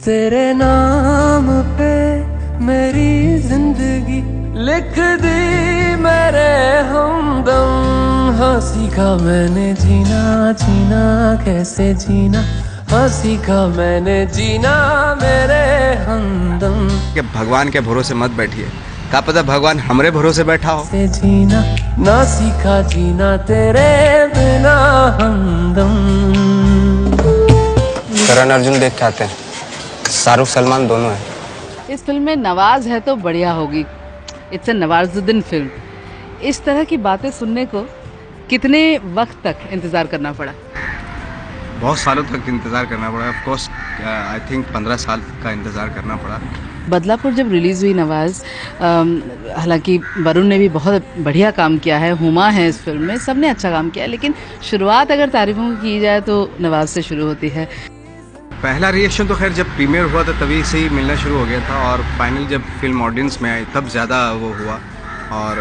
तेरे नाम पे मेरी जिंदगी लिख दी मेरे हमदम। हाँ सीखा मैंने जीना, जीना कैसे जीना, हाँ सीखा मैंने जीना मेरे हमदम। कि भगवान के भरोसे मत बैठिए, क्या पता भगवान हमरे भरोसे बैठा हो। से जीना ना सीखा जीना तेरे बिना हमदम। करण अर्जुन देख के आते हैं, शाहरुख सलमान दोनों हैं। इस फिल्म में नवाज है तो बढ़िया होगी। It's a Nawazuddin film. इस तरह की बातें सुनने को कितने वक्त तक इंतजार करना पड़ा? बहुत सालों तक इंतज़ार करना पड़ा। ऑफ कोर्स आई थिंक 15 साल का इंतज़ार करना पड़ा। बदलापुर जब रिलीज़ हुई नवाज़, हालांकि वरुण ने भी बहुत बढ़िया काम किया है, हुमा है इस फिल्म में, सब ने अच्छा काम किया है, लेकिन शुरुआत अगर तारीफों की की जाए तो नवाज़ से शुरू होती है। पहला रिएक्शन तो खैर जब प्रीमियर हुआ था तभी से ही मिलना शुरू हो गया था, और फाइनल जब फिल्म ऑडियंस में आई तब ज़्यादा वो हुआ। और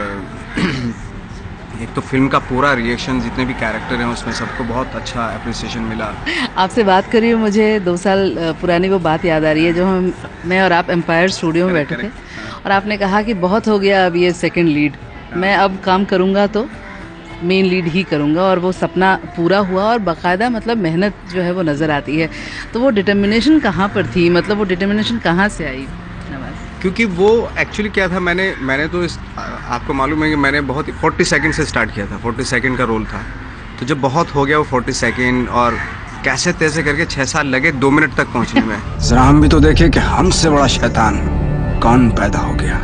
एक तो फिल्म का पूरा रिएक्शन, जितने भी कैरेक्टर हैं उसमें सबको बहुत अच्छा अप्रिसिएशन मिला। आपसे बात कर रही हूँ, मुझे 2 साल पुरानी वो बात याद आ रही है, जो मैं और आप एम्पायर स्टूडियो में बैठे थे और आपने कहा कि बहुत हो गया अब ये सेकंड लीड, मैं अब काम करूँगा तो मेन लीड ही करूँगा, और वो सपना पूरा हुआ और बाकायदा मतलब मेहनत जो है वो नज़र आती है। तो वो डिटर्मिनेशन कहाँ पर थी, मतलब वो डिटर्मिनेशन कहाँ से आई नवाज़? क्योंकि वो एक्चुअली क्या था, मैंने तो आपको मालूम है कि मैंने बहुत 40 सेकंड से स्टार्ट किया था। 40 सेकंड का रोल था, तो जब बहुत हो गया वो 40 सेकंड, और कैसे तैसे करके 6 साल लगे 2 मिनट तक पहुंचने में। जरा हम भी तो देखें कि हमसे बड़ा शैतान कौन पैदा हो गया।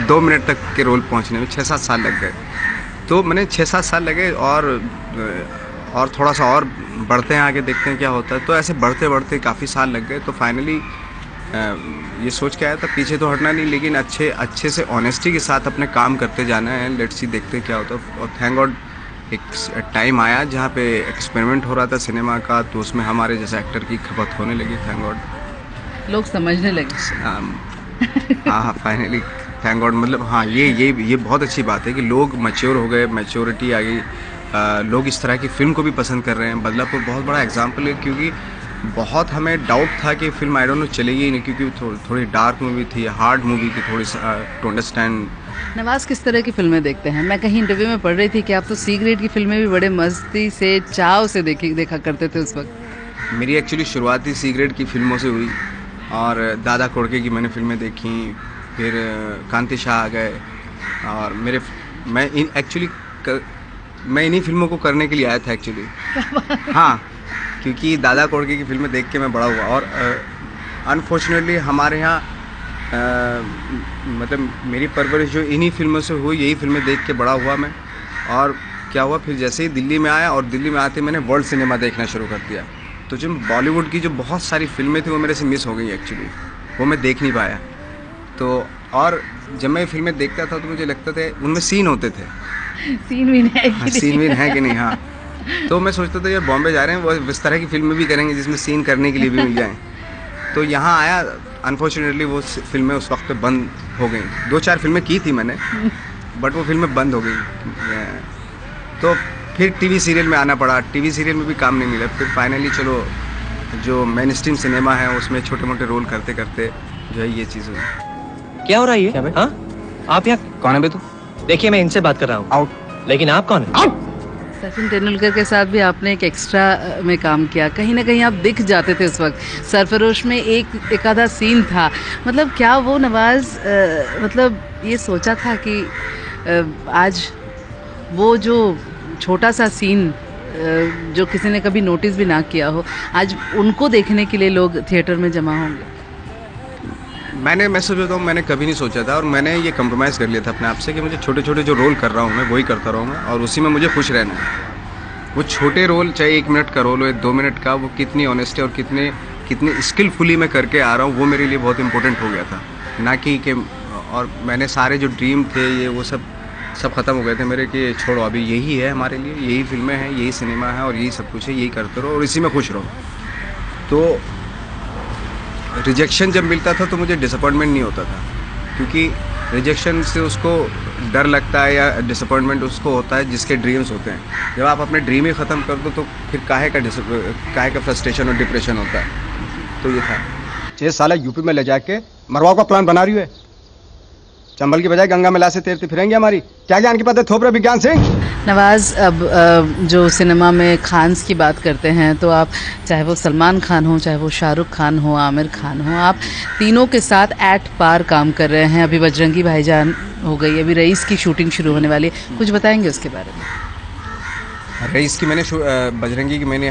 2 मिनट तक के रोल पहुंचने में 6-7 साल लग गए। तो मैंने 6-7 साल लगे, और थोड़ा सा और बढ़ते हैं आगे, देखते हैं क्या होता है। तो ऐसे बढ़ते बढ़ते काफ़ी साल लग गए। तो फाइनली ये सोच के आया था पीछे तो हटना नहीं, लेकिन अच्छे से ऑनेस्टी के साथ अपने काम करते जाना है। लेट्स सी, देखते हैं क्या होता है। और थैंक गॉड एक टाइम आया जहाँ पे एक्सपेरिमेंट हो रहा था सिनेमा का, तो उसमें हमारे जैसे एक्टर की खपत होने लगी। थैंक गॉड लोग समझने लगे। हाँ फाइनली थैंक गॉड। मतलब हाँ, ये बहुत अच्छी बात है कि लोग मैच्योर हो गए, मैच्योरिटी आ गई। लोग इस तरह की फ़िल्म को भी पसंद कर रहे हैं। बदलापुर बहुत बड़ा एग्जाम्पल है, क्योंकि बहुत हमें डाउट था कि फिल्म आई डोंट नो चलेगी ही नहीं, क्योंकि थोड़ी डार्क मूवी थी, हार्ड मूवी थी, थोड़ी टू अंडरस्टैंड। नवाज़ किस तरह की फिल्में देखते हैं? मैं कहीं इंटरव्यू में पढ़ रही थी कि आप तो सी ग्रेड की फिल्में भी बड़े मस्ती से, चाव से देखा करते थे उस वक्त। मेरी एक्चुअली शुरुआत ही सी ग्रेड की फिल्मों से हुई, और दादा कोड़के की मैंने फिल्में देखी, फिर कांति शाह आ गए, और मैं इन्हीं फिल्मों को करने के लिए आया था एक्चुअली। हाँ, क्योंकि दादा कोड़के की फिल्में देख के मैं बड़ा हुआ, और अनफॉर्चुनेटली हमारे यहाँ मतलब मेरी परवरिश जो इन्हीं फिल्मों से हुई, यही फिल्में देख के बड़ा हुआ मैं। और क्या हुआ, फिर जैसे ही दिल्ली में आया, और दिल्ली में आते मैंने वर्ल्ड सिनेमा देखना शुरू कर दिया। तो जो बॉलीवुड की जो बहुत सारी फिल्में थी वो मेरे से मिस हो गई एक्चुअली, वो मैं देख नहीं पाया। तो और जब मैं फिल्में देखता था तो मुझे लगता था उनमें सीन होते थे, सीन भी है हाँ, सीन भी है कि नहीं। हाँ, तो मैं सोचता था यार बॉम्बे जा रहे हैं, वो इस तरह की फिल्में भी करेंगे जिसमें सीन करने के लिए भी मिल जाएं। तो यहाँ आया, अनफॉर्चुनेटली वो फिल्में उस वक्त पे बंद हो गई। 2-4 फिल्में की थी मैंने, बट वो फिल्में बंद हो गई। तो फिर टीवी सीरियल में आना पड़ा, टीवी सीरियल में भी काम नहीं मिला। फिर फाइनली चलो जो मेन स्ट्रीम सिनेमा है उसमें छोटे मोटे रोल करते करते जो है ये चीज़ हुई। क्या हो रहा है ये? हाँ, आप यहाँ कौन है बे तू? देखिए, मैं इनसे बात कर रहा हूँ। आउट। लेकिन आप कौन है? सचिन तेंदुलकर के साथ भी आपने एक एक्स्ट्रा में काम किया, कहीं ना कहीं आप दिख जाते थे उस वक्त। सरफरोश में एक आधा सीन था, मतलब क्या वो नवाज़ मतलब ये सोचा था कि आज वो जो छोटा सा सीन जो किसी ने कभी नोटिस भी ना किया हो, आज उनको देखने के लिए लोग थिएटर में जमा होंगे? मैं सोचता हूँ, मैंने कभी नहीं सोचा था, और मैंने ये कंप्रोमाइज़ कर लिया था अपने आप से कि मुझे छोटे छोटे जो रोल कर रहा हूँ मैं वही करता रहूँगा, और उसी में मुझे खुश रहना है। वो छोटे रोल, चाहे 1 मिनट का रोल हो, 2 मिनट का, वो कितनी ऑनेस्टी और कितनी स्किलफुली मैं करके आ रहा हूँ, वो मेरे लिए बहुत इंपॉर्टेंट हो गया था। ना कि और मैंने सारे जो ड्रीम थे ये वो सब ख़त्म हो गए थे मेरे, कि छोड़ो अभी यही है हमारे लिए, यही फिल्में हैं, यही सिनेमा है, और यही सब कुछ है, यही करते रहो और इसी में खुश रहो। तो रिजेक्शन जब मिलता था तो मुझे डिसअपॉइंटमेंट नहीं होता था, क्योंकि रिजेक्शन से उसको डर लगता है या डिसअपॉइंटमेंट उसको होता है जिसके ड्रीम्स होते हैं। जब आप अपने ड्रीम ही ख़त्म कर दो तो फिर काहे का फ्रस्ट्रेशन और डिप्रेशन होता है। तो ये था। 6 साल यूपी में ले जाके मरवाओ का प्लान बना रही है। चंबल की बजाय गंगा में लाशें तैरती फिरेंगे हमारी। क्या ज्ञान की पता थोप रहे विज्ञान सिंह। नवाज़, अब जो सिनेमा में खान्स की बात करते हैं तो आप, चाहे वो सलमान खान हो, चाहे वो शाहरुख खान हो, आमिर खान हो, आप तीनों के साथ एट पार काम कर रहे हैं। अभी बजरंगी भाईजान हो गई, अभी रईस की शूटिंग शुरू होने वाली है, कुछ बताएंगे उसके बारे में? रईस की मैंने बजरंगी की मैंने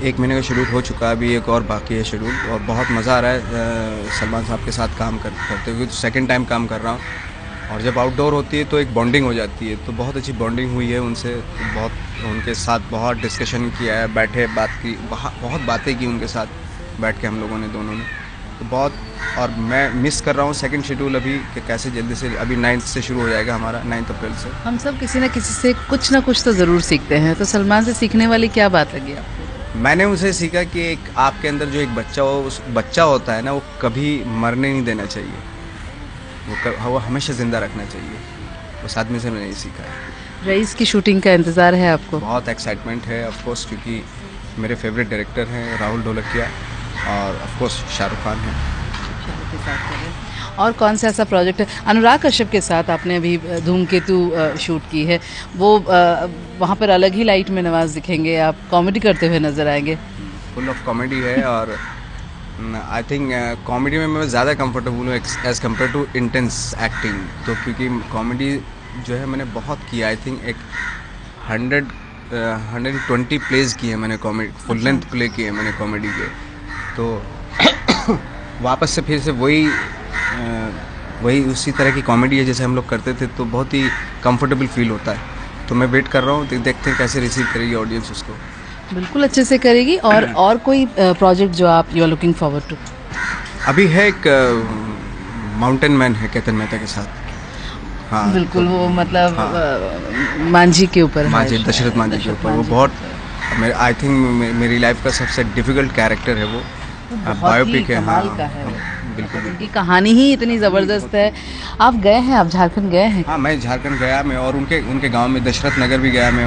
1 महीने का शेड्यूल हो चुका है, अभी एक और बाकी है शेड्यूल, और बहुत मज़ा आ रहा है सलमान साहब के साथ काम करते हुए। तो सेकंड टाइम काम कर रहा हूँ, और जब आउटडोर होती है तो एक बॉन्डिंग हो जाती है। तो बहुत अच्छी बॉन्डिंग हुई है उनसे, तो बहुत उनके साथ बहुत डिस्कशन किया है, बैठे बात की, बहुत बातें की उनके साथ बैठ के हम लोगों ने, दोनों ने। तो बहुत, और मैं मिस कर रहा हूँ सेकंड शेड्यूल अभी कि कैसे जल्दी से, अभी 9th से शुरू हो जाएगा हमारा, 9 अप्रैल से। हम सब किसी न किसी से कुछ ना कुछ तो ज़रूर सीखते हैं, तो सलमान से सीखने वाली क्या बात लगी आपको? मैंने उनसे सीखा कि एक आपके अंदर जो एक बच्चा हो, उस बच्चा होता है ना, वो कभी मरने नहीं देना चाहिए, वो हमेशा ज़िंदा रखना चाहिए। उस आदमी से मैंने ये सीखा है। रईस की शूटिंग का इंतज़ार है आपको? बहुत एक्साइटमेंट है ऑफ कोर्स, क्योंकि मेरे फेवरेट डायरेक्टर हैं राहुल ढोलकिया, और ऑफ कोर्स शाहरुख खान हैं। के साथ कर रहे हैं। और कौन सा ऐसा प्रोजेक्ट है? अनुराग कश्यप के साथ आपने अभी धूमकेतु शूट की है, वो वहाँ पर अलग ही लाइट में नवाज़ दिखेंगे, आप कॉमेडी करते हुए नज़र आएंगे। फुल ऑफ कॉमेडी है, और आई थिंक कॉमेडी में मैं ज़्यादा कंफर्टेबल हूँ as compared to intense acting. तो क्योंकि कॉमेडी जो है मैंने बहुत किया, आई थिंक एक 120 प्लेज किए मैंने कॉमेडी, फुल लेंथ प्ले किए मैंने कॉमेडी के। तो वापस से फिर से वही उसी तरह की कॉमेडी है जैसे हम लोग करते थे, तो बहुत ही कंफर्टेबल फील होता है। तो मैं वेट कर रहा हूँ, देखते हैं कैसे रिसीव करेगी ऑडियंस उसको। बिल्कुल अच्छे से करेगी। और कोई प्रोजेक्ट जो आप you are looking forward to? अभी है एक माउंटेन मैन है केतन मेहता के साथ। हाँ बिल्कुल, तो, वो मतलब हाँ, मांझी के ऊपर, दशरथ मांझी के ऊपर। वो बहुत, आई थिंक मेरी लाइफ का सबसे डिफिकल्ट कैरेक्टर है वो। बायोपिक है। हाँ, बिल्कुल। उनकी कहानी ही इतनी ज़बरदस्त है। आप गए हैं, आप झारखंड गए हैं? हाँ, मैं झारखंड गया, मैं, और उनके गांव में दशरथ नगर भी गया मैं।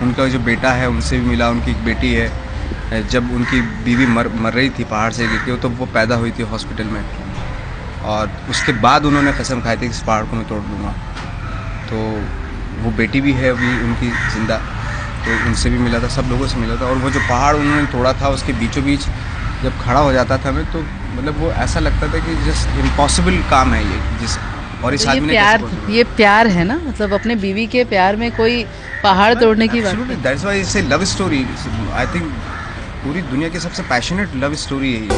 उनका जो बेटा है उनसे भी मिला, उनकी एक बेटी है। जब उनकी बीवी मर रही थी पहाड़ से गिर के, तो वो पैदा हुई थी हॉस्पिटल में, और उसके बाद उन्होंने कसम खाई थी कि इस पहाड़ को मैं तोड़ दूँगा। तो वो बेटी भी है अभी उनकी ज़िंदा, तो उनसे भी मिला था, सब लोगों से मिला था। और वो जो पहाड़ उन्होंने तोड़ा था, उसके बीचों बीच जब खड़ा हो जाता था मैं, तो मतलब वो ऐसा लगता था कि जस्ट इम्पॉसिबल काम है ये, और इस आदमी ने ये प्यार है ना, मतलब अपने बीवी के प्यार में कोई पहाड़ तोड़ने की बात। That's why it's a love story. I think पूरी दुनिया की सबसे पैशनेट लव स्टोरी है ये।